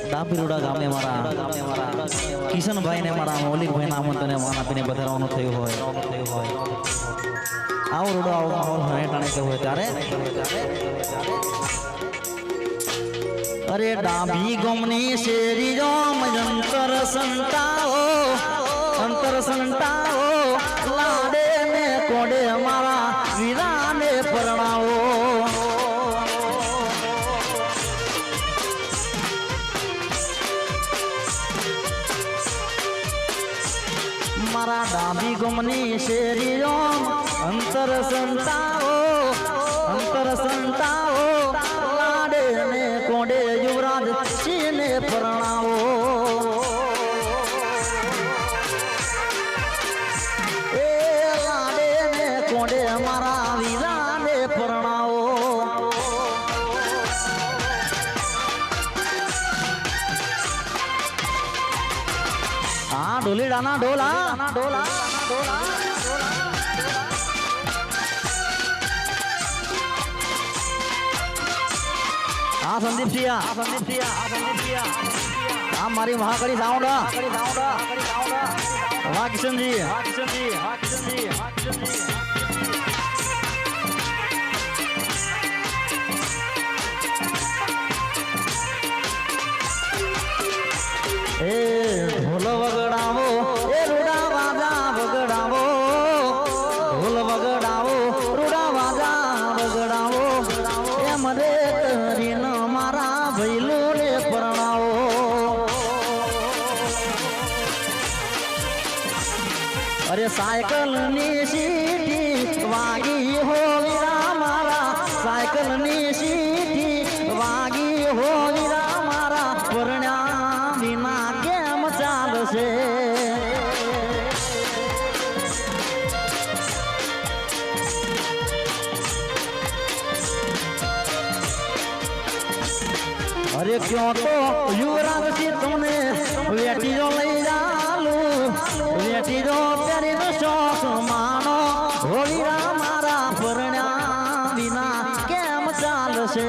ડાપીરોડા ગામે મારા કિશનભાઈ ને મારા મૌલિકભાઈ ના આમંત્રણે માનાપીને પધારવાનું થયું હોય આવો રૂડો આવો માહોલ ટાણે કે હોય ત્યારે અરે ડાભી ગમની શેરી રોમ અંતર સંતાઓ લાડે ને કોડે મારા વીરાને પરણાવો મારા ડાભી ગમની શેરી રોમ અંતર સંતાઓ લાડે ને કોડે યુવરાજ સિંહને પરણાવો એ લાડે ને કોડે મારા વીરાને પરણાવો ઢોલીડાના ઢોલા હા સંદીપસિંહ હા મારી મહાકડી સાઉન્ડ વાહ કિશનજી એ ઢોલ વગડાવો એ રૂડા વાજા વગડાવો ઢોલ વગડાવો રૂડા વાજા વગડાવો એ મને કરીને મારા ભૈલુને પરણાવો અરે સાયકલની સીટી વાગી હો વીરા મારા સાયકલની સીટી વાગી હો વીરા મારા પરણ્યા વિના કેમ ચાલશે અરે ક્યો તો યુવરાજ થી તમને વેટીજો લઈ જાલું વેટીજો પહેરીનો શોખ માનો હોવીરા મારા પરણ્યા વિના કેમ ચાલશે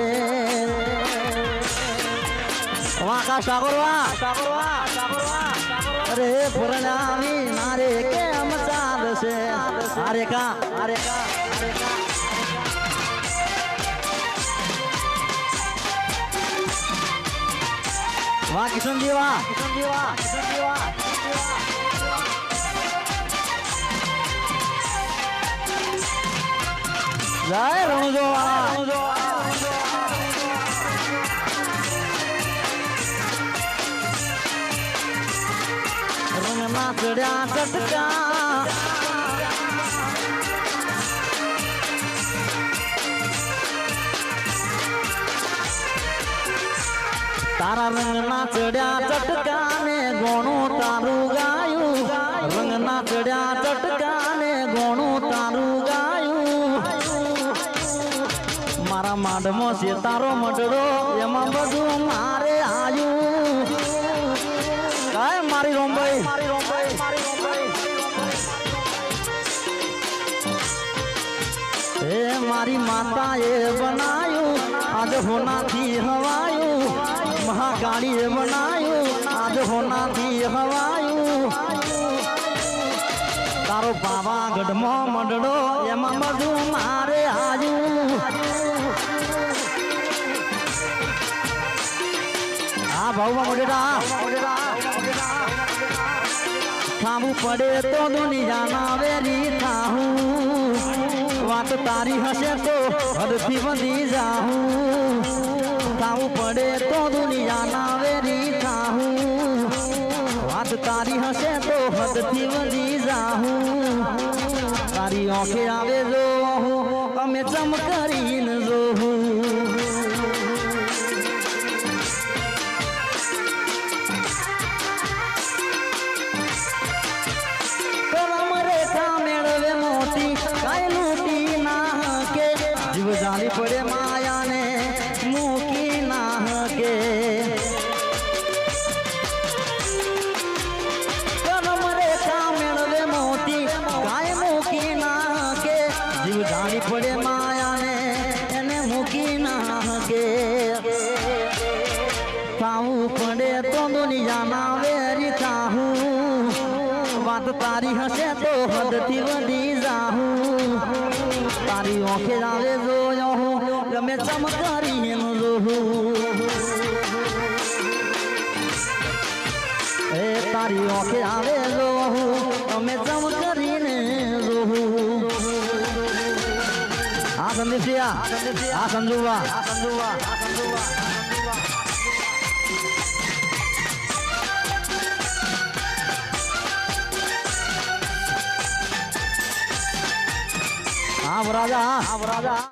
વાકા સાગરવા અરે પરણ્યા વિના રે કેમ ચાલશે અરે કા વાહ કિશનજી વાહ જય રણુજો રંગના ચડ્યા ચટકા તારા રંગના ચડ્યા ચટકાને ગોણું તારું ગાયું રંગના ચડ્યા ચટકાને ગોણું તારું ગાયું મારા માંડમાં છે તારો મડડો એમાં બધું મારે આયું કાય મારી રોંબાઈ એ મારી માતાએ બનાયું આજ હોનાથી હવાયું મહાકાળીએ બનાયું આજ હોનાથી હવાયું તારો પાવાગઢમાં મંડળો એમાં બધું મારે આયું હા ભાવમાં મોટેરા ખાવું પડે તો દુનિયાના વેરી થાહું વાત તારી હશે તો હદથી વધી જાહું ખાવું પડે તો દુનિયાના વેરી થાહું વાત તારી હશે તો હદથી વધી જાહું તારી આંખે આવે જો અમે ચમ કરીને જોહું જીવ જાણી પડે માયાને મૂકી ના કે કરમ રેખા મેળવે મોટી કાય મૂકી ના કે જીવ જાણી પડે માયાને પડે તો દુનિયાના વેરી ચાહું વાત તારી હશે તો હદથી વધી જાહું તારી ઓખે આવે જોયો હું ગમે ચમ કરીને જોહું એ તારી ઓખે આવે જોહું અમે ચમ કરીને જોહું આ સંદીપસિયા આ સંજુવા હા વરાજા